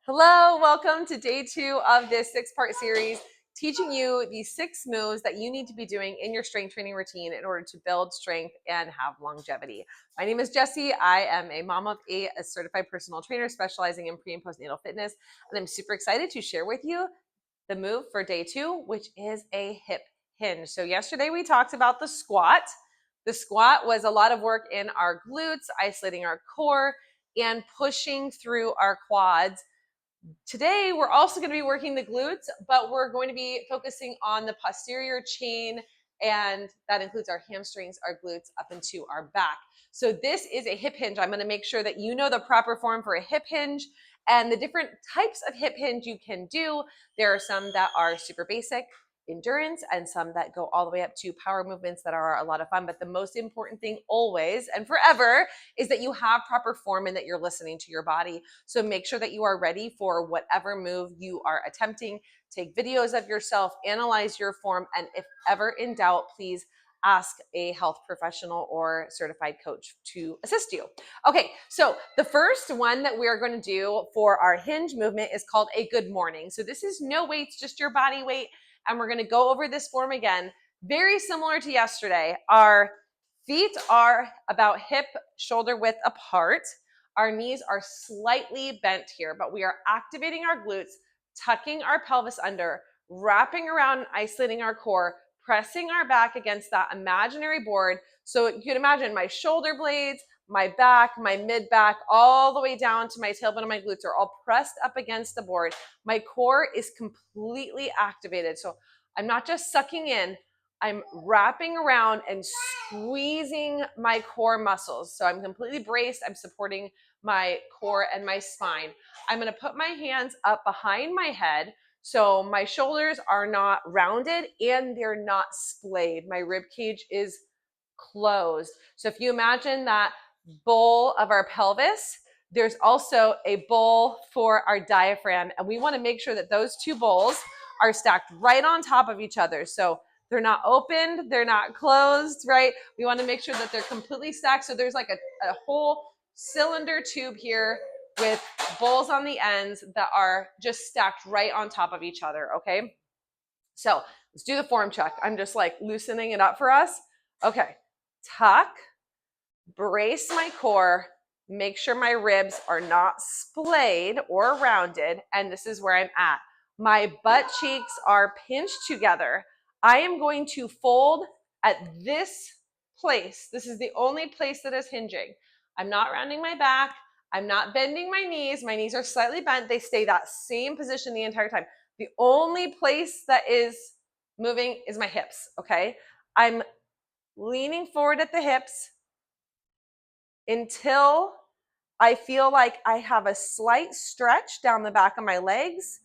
Hello, welcome to day 2 of this 6-part series, teaching you the 6 moves that you need to be doing in your strength training routine in order to build strength and have longevity. My name is Jessie. I am a mom of 8, a certified personal trainer specializing in pre and postnatal fitness, and I'm super excited to share with you the move for day 2, which is a hip hinge. So yesterday we talked about the squat. The squat was a lot of work in our glutes, isolating our core, and pushing through our quads. Today, we're also going to be working the glutes, but we're going to be focusing on the posterior chain, and that includes our hamstrings, our glutes, up into our back. So this is a hip hinge. I'm going to make sure that you know the proper form for a hip hinge and the different types of hip hinge you can do. There are some that are super basic, endurance, and some that go all the way up to power movements that are a lot of fun. But the most important thing always and forever is that you have proper form and that you're listening to your body. So make sure that you are ready for whatever move you are attempting. Take videos of yourself, analyze your form, and if ever in doubt, please ask a health professional or certified coach to assist you. Okay, so the first one that we are going to do for our hinge movement is called a good morning. So this is no weights, just your body weight. And we're going to go over this form again. Very similar to yesterday. Our feet are about hip shoulder width apart. Our knees are slightly bent here, but we are activating our glutes, tucking our pelvis under, wrapping around and isolating our core, pressing our back against that imaginary board. So you can imagine my shoulder blades, my back, my mid back, all the way down to my tailbone and my glutes are all pressed up against the board. My core is completely activated. So I'm not just sucking in, I'm wrapping around and squeezing my core muscles. So I'm completely braced. I'm supporting my core and my spine. I'm going to put my hands up behind my head so my shoulders are not rounded and they're not splayed. My rib cage is closed. So if you imagine that bowl of our pelvis, there's also a bowl for our diaphragm, and we want to make sure that those two bowls are stacked right on top of each other. So they're not opened, they're not closed, right? We want to make sure that they're completely stacked. So there's like a whole cylinder tube here with bowls on the ends that are just stacked right on top of each other, okay? So let's do the form check. I'm just like loosening it up for us. Okay, tuck, brace my core, make sure my ribs are not splayed or rounded, and this is where I'm at. My butt cheeks are pinched together. I am going to fold at this place. This is the only place that is hinging. I'm not rounding my back. I'm not bending my knees. My knees are slightly bent. They stay that same position the entire time. The only place that is moving is my hips, okay? I'm leaning forward at the hips until I feel like I have a slight stretch down the back of my legs.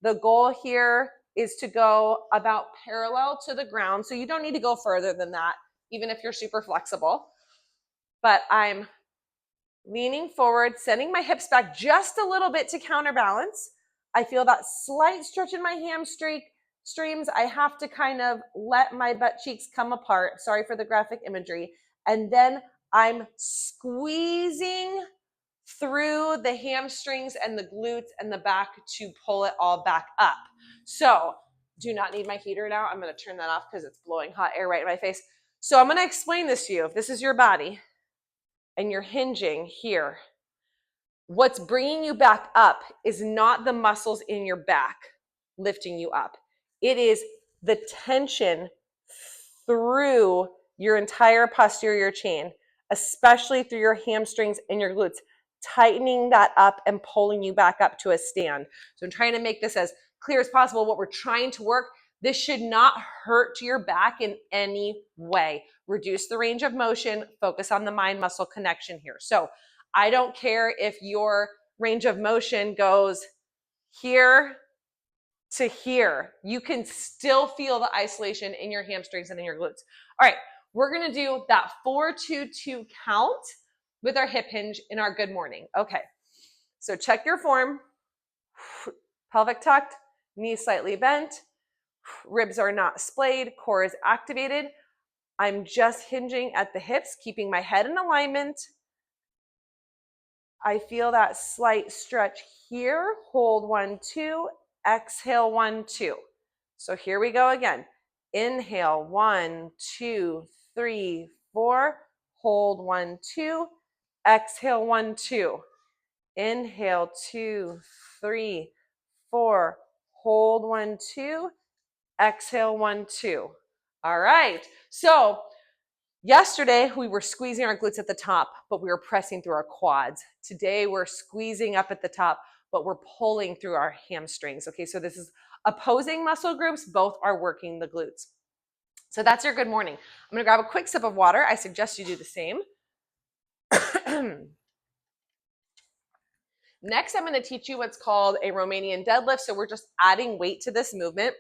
The goal here is to go about parallel to the ground. So you don't need to go further than that, even if you're super flexible. But I'm leaning forward, sending my hips back just a little bit to counterbalance. I feel that slight stretch in my hamstrings. I have to kind of let my butt cheeks come apart. Sorry for the graphic imagery. And then I'm squeezing through the hamstrings and the glutes and the back to pull it all back up. So do not need my heater now. I'm going to turn that off because it's blowing hot air right in my face. So I'm going to explain this to you. If this is your body and you're hinging here, what's bringing you back up is not the muscles in your back lifting you up. It is the tension through your entire posterior chain, especially through your hamstrings and your glutes, tightening that up and pulling you back up to a stand. So I'm trying to make this as clear as possible. What we're trying to work, this should not hurt your back in any way. Reduce the range of motion, focus on the mind-muscle connection here. So I don't care if your range of motion goes here to here. You can still feel the isolation in your hamstrings and in your glutes. All right, we're gonna do that 4-2-2 count with our hip hinge in our good morning. Okay, so check your form. Pelvic tucked, knees slightly bent, ribs are not splayed, core is activated. I'm just hinging at the hips, keeping my head in alignment. I feel that slight stretch here. Hold 1, 2, exhale 1, 2. So here we go again. Inhale 1, 2, 3, 4. Hold 1, 2, exhale 1, 2. Inhale 2, 3, 4. Hold 1, 2, exhale 1, 2. All right. So yesterday, we were squeezing our glutes at the top, but we were pressing through our quads. Today, we're squeezing up at the top, but we're pulling through our hamstrings. Okay, so this is opposing muscle groups. Both are working the glutes. So that's your good morning. I'm gonna grab a quick sip of water. I suggest you do the same. Next, I'm gonna teach you what's called a Romanian deadlift. So we're just adding weight to this movement.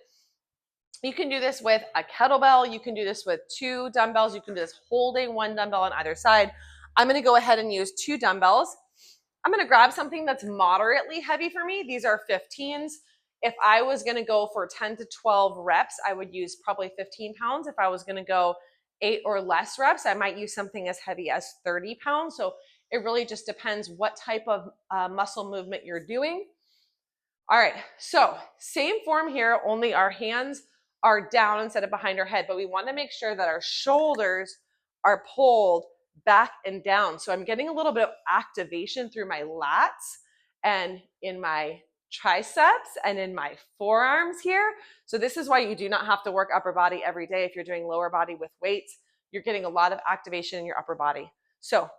You can do this with a kettlebell. You can do this with 2 dumbbells. You can do this holding 1 dumbbell on either side. I'm going to go ahead and use 2 dumbbells. I'm going to grab something that's moderately heavy for me. These are 15s. If I was going to go for 10 to 12 reps, I would use probably 15 pounds. If I was going to go 8 or less reps, I might use something as heavy as 30 pounds. So it really just depends what type of muscle movement you're doing. All right, so same form here, only our hands are down instead of behind our head, but we want to make sure that our shoulders are pulled back and down. So I'm getting a little bit of activation through my lats and in my triceps and in my forearms here. So this is why you do not have to work upper body every day. If you're doing lower body with weights, you're getting a lot of activation in your upper body. So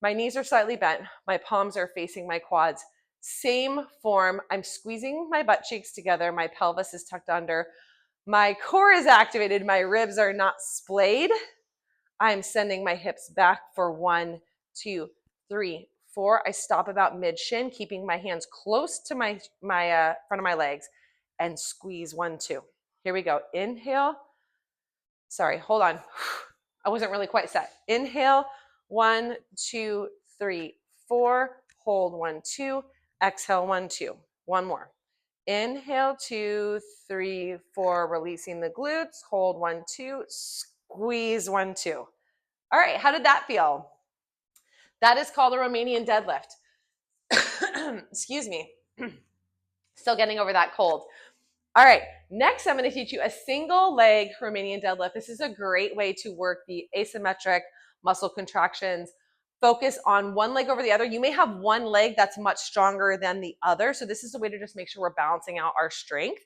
my knees are slightly bent. My palms are facing my quads. Same form. I'm squeezing my butt cheeks together. My pelvis is tucked under. My core is activated. My ribs are not splayed. I'm sending my hips back for 1, 2, 3, 4. I stop about mid shin, keeping my hands close to my front of my legs, and squeeze 1, 2. Here we go. Inhale. Sorry, hold on. I wasn't really quite set. Inhale. 1, 2, 3, 4. Hold 1, 2. Exhale 1, 2. One more. Inhale 2, 3, 4. Releasing the glutes. Hold 1, 2. Squeeze 1, 2. All right, how did that feel? That is called a Romanian deadlift. Excuse me. Still getting over that cold. All right, next I'm going to teach you a single leg Romanian deadlift. This is a great way to work the asymmetric muscle contractions. Focus on one leg over the other. You may have one leg that's much stronger than the other. So this is a way to just make sure we're balancing out our strength.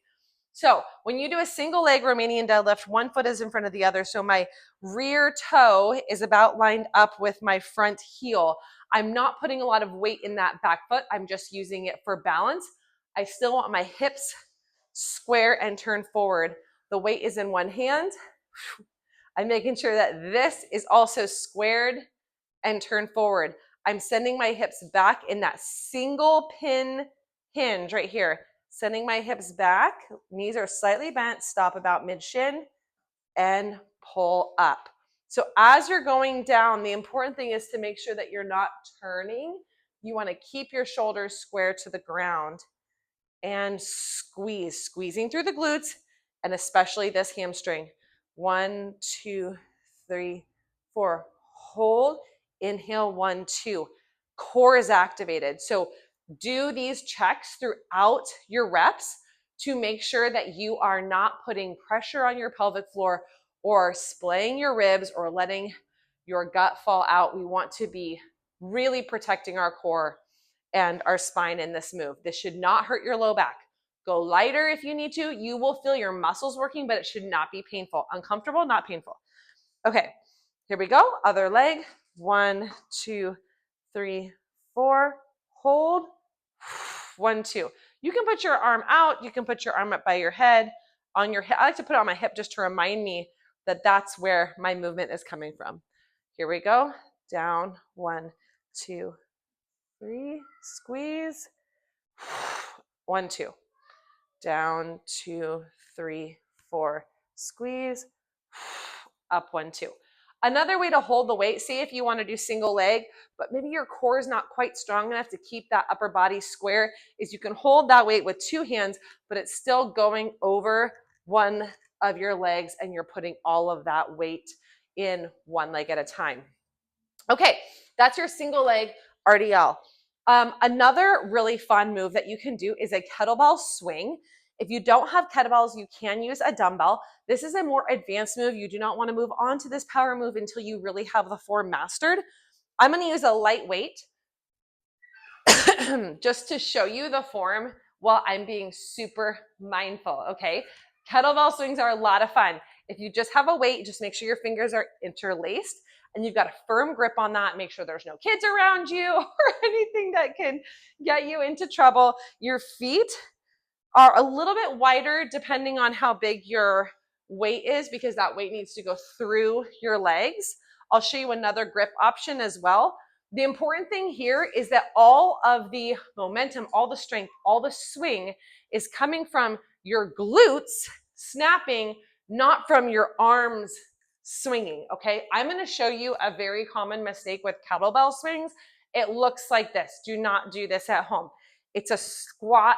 So when you do a single leg Romanian deadlift, one foot is in front of the other. So my rear toe is about lined up with my front heel. I'm not putting a lot of weight in that back foot. I'm just using it for balance. I still want my hips square and turn forward. The weight is in one hand. I'm making sure that this is also squared and turn forward. I'm sending my hips back in that single pin hinge right here. Sending my hips back, knees are slightly bent, stop about mid shin, and pull up. So as you're going down, the important thing is to make sure that you're not turning. You want to keep your shoulders square to the ground and squeezing through the glutes and especially this hamstring. 1, 2, 3, 4. Hold. Inhale, 1, 2. Core is activated. So do these checks throughout your reps to make sure that you are not putting pressure on your pelvic floor or splaying your ribs or letting your gut fall out. We want to be really protecting our core and our spine in this move. This should not hurt your low back. Go lighter if you need to. You will feel your muscles working, but it should not be painful. Uncomfortable, not painful. Okay, here we go. Other leg. 1, 2, 3, 4. Hold. 1, 2. You can put your arm out. You can put your arm up by your head, on your hip. I like to put it on my hip just to remind me that that's where my movement is coming from. Here we go. Down. 1, 2, 3. Squeeze. 1, 2. Down, 2, 3, 4. Squeeze. Up, 1, 2. Another way to hold the weight, say if you want to do single leg, but maybe your core is not quite strong enough to keep that upper body square, is you can hold that weight with 2 hands, but it's still going over one of your legs and you're putting all of that weight in one leg at a time. Okay, that's your single leg RDL. Another really fun move that you can do is a kettlebell swing. If you don't have kettlebells, you can use a dumbbell. This is a more advanced move. You do not want to move on to this power move until you really have the form mastered. I'm going to use a light weight just to show you the form while I'm being super mindful, okay? Kettlebell swings are a lot of fun. If you just have a weight, just make sure your fingers are interlaced and you've got a firm grip on that. Make sure there's no kids around you or anything that can get you into trouble. Your feet are a little bit wider depending on how big your weight is, because that weight needs to go through your legs. I'll show you another grip option as well. The important thing here is that all of the momentum, all the strength, all the swing is coming from your glutes snapping, not from your arms swinging, okay? I'm gonna show you a very common mistake with kettlebell swings. It looks like this. Do not do this at home. It's a squat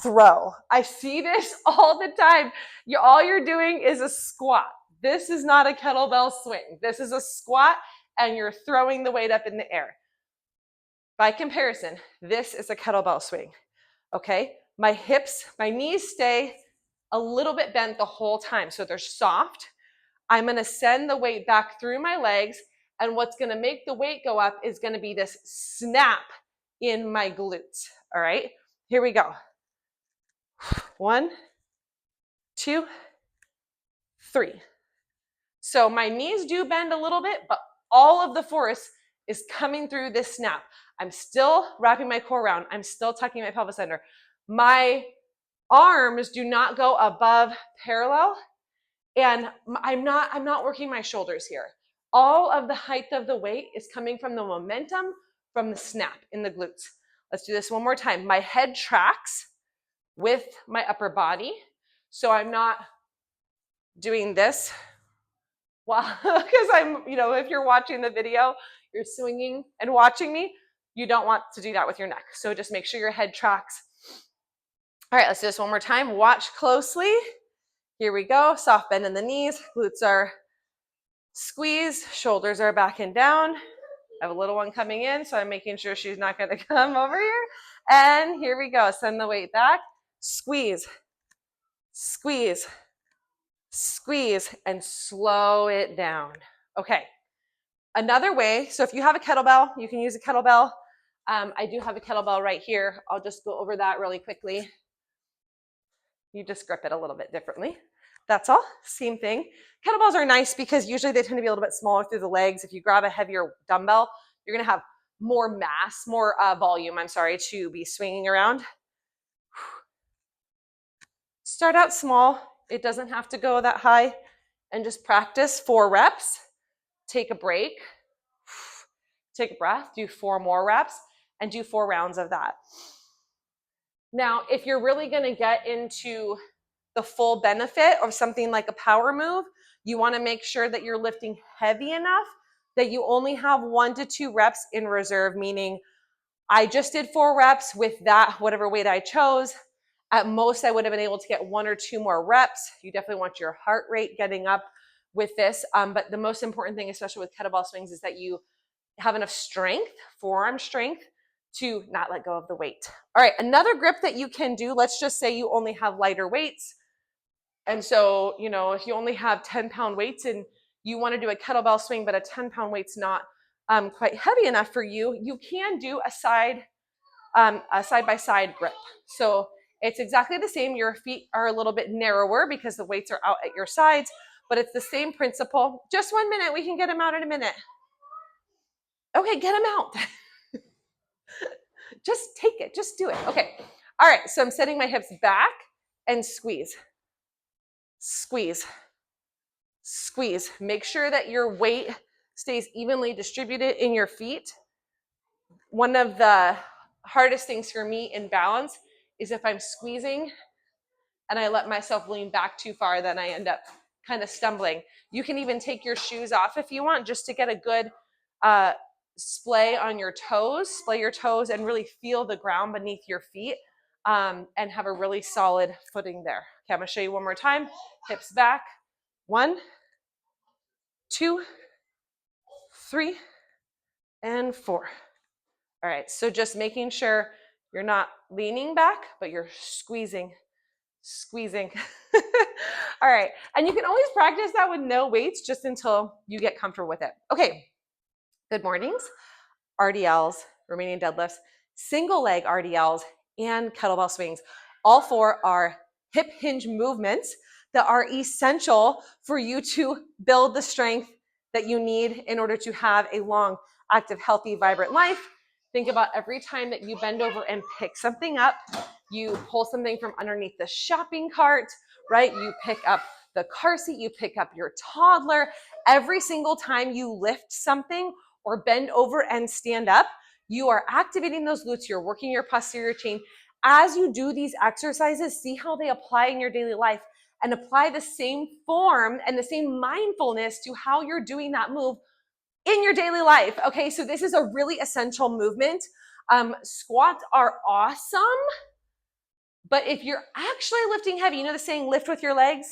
throw. I see this all the time. All you're doing is a squat. This is not a kettlebell swing. This is a squat and you're throwing the weight up in the air. By comparison, this is a kettlebell swing, okay? My hips, my knees stay a little bit bent the whole time, so they're soft. I'm gonna send the weight back through my legs, and what's gonna make the weight go up is gonna be this snap in my glutes, all right? Here we go. 1, 2, 3. So my knees do bend a little bit, but all of the force is coming through this snap. I'm still wrapping my core around. I'm still tucking my pelvis under. My arms do not go above parallel, and I'm not working my shoulders here. All of the height of the weight is coming from the momentum from the snap in the glutes. Let's do this one more time. My head tracks with my upper body, so I'm not doing this while, because I'm, if you're watching the video, you're swinging and watching me, you don't want to do that with your neck. So just make sure your head tracks. All right, let's do this one more time. Watch closely. Here we go. Soft bend in the knees. Glutes are squeezed. Shoulders are back and down. I have a little one coming in, so I'm making sure she's not going to come over here. And here we go. Send the weight back. Squeeze, squeeze, squeeze, and slow it down. Okay. Another way, so if you have a kettlebell, you can use a kettlebell. I do have a kettlebell right here. I'll just go over that really quickly. You just grip it a little bit differently. That's all, same thing. Kettlebells are nice because usually they tend to be a little bit smaller through the legs. If you grab a heavier dumbbell, you're gonna have more mass, more volume, to be swinging around. Start out small. It doesn't have to go that high, and just practice 4 reps. Take a break. Take a breath, do 4 more reps, and do 4 rounds of that. Now, if you're really gonna get into the full benefit of something like a power move, you wanna make sure that you're lifting heavy enough that you only have 1 to 2 reps in reserve, meaning I just did 4 reps with that, whatever weight I chose. At most, I would have been able to get 1 or 2 more reps. You definitely want your heart rate getting up with this. But the most important thing, especially with kettlebell swings, is that you have enough strength, forearm strength, to not let go of the weight. All right, another grip that you can do, let's just say you only have lighter weights. And so, if you only have 10-pound weights and you want to do a kettlebell swing, but a 10-pound weight's not quite heavy enough for you, you can do a side-by-side grip. So it's exactly the same. Your feet are a little bit narrower because the weights are out at your sides, but it's the same principle. Just 1 minute, we can get them out in a minute. Okay, get them out. Just take it, just do it. Okay, all right, so I'm setting my hips back and squeeze, squeeze, squeeze. Make sure that your weight stays evenly distributed in your feet. One of the hardest things for me in balance is if I'm squeezing and I let myself lean back too far, then I end up kind of stumbling. You can even take your shoes off if you want, just to get a good splay on your toes, splay your toes and really feel the ground beneath your feet, and have a really solid footing there. Okay, I'm gonna show you one more time. Hips back. 1, 2, 3, and 4. All right, so just making sure you're not leaning back, but you're squeezing. All right, and you can always practice that with no weights just until you get comfortable with it. Okay, good mornings. RDLs, Romanian deadlifts, single leg RDLs, and kettlebell swings. All four are hip hinge movements that are essential for you to build the strength that you need in order to have a long, active, healthy, vibrant life. Think about every time that you bend over and pick something up, you pull something from underneath the shopping cart, right? You pick up the car seat, you pick up your toddler. Every single time you lift something or bend over and stand up, you are activating those glutes, you're working your posterior chain. As you do these exercises, see how they apply in your daily life and apply the same form and the same mindfulness to how you're doing that move in your daily life. Okay, so this is a really essential movement. Squats are awesome, but if you're actually lifting heavy, you know the saying, lift with your legs?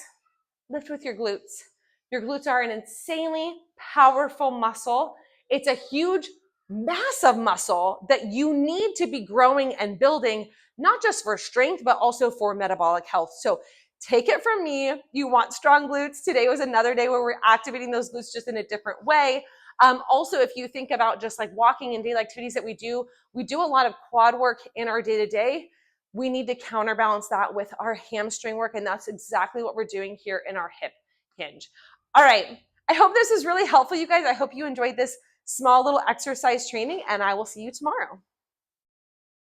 Lift with your glutes. Your glutes are an insanely powerful muscle. It's a huge, massive muscle that you need to be growing and building, not just for strength, but also for metabolic health. So take it from me. You want strong glutes. Today was another day where we're activating those glutes just in a different way. Also, if you think about just like walking and daily activities that we do a lot of quad work in our day-to-day. We need to counterbalance that with our hamstring work, and that's exactly what we're doing here in our hip hinge. All right, I hope this is really helpful, you guys. I hope you enjoyed this small little exercise training, and I will see you tomorrow.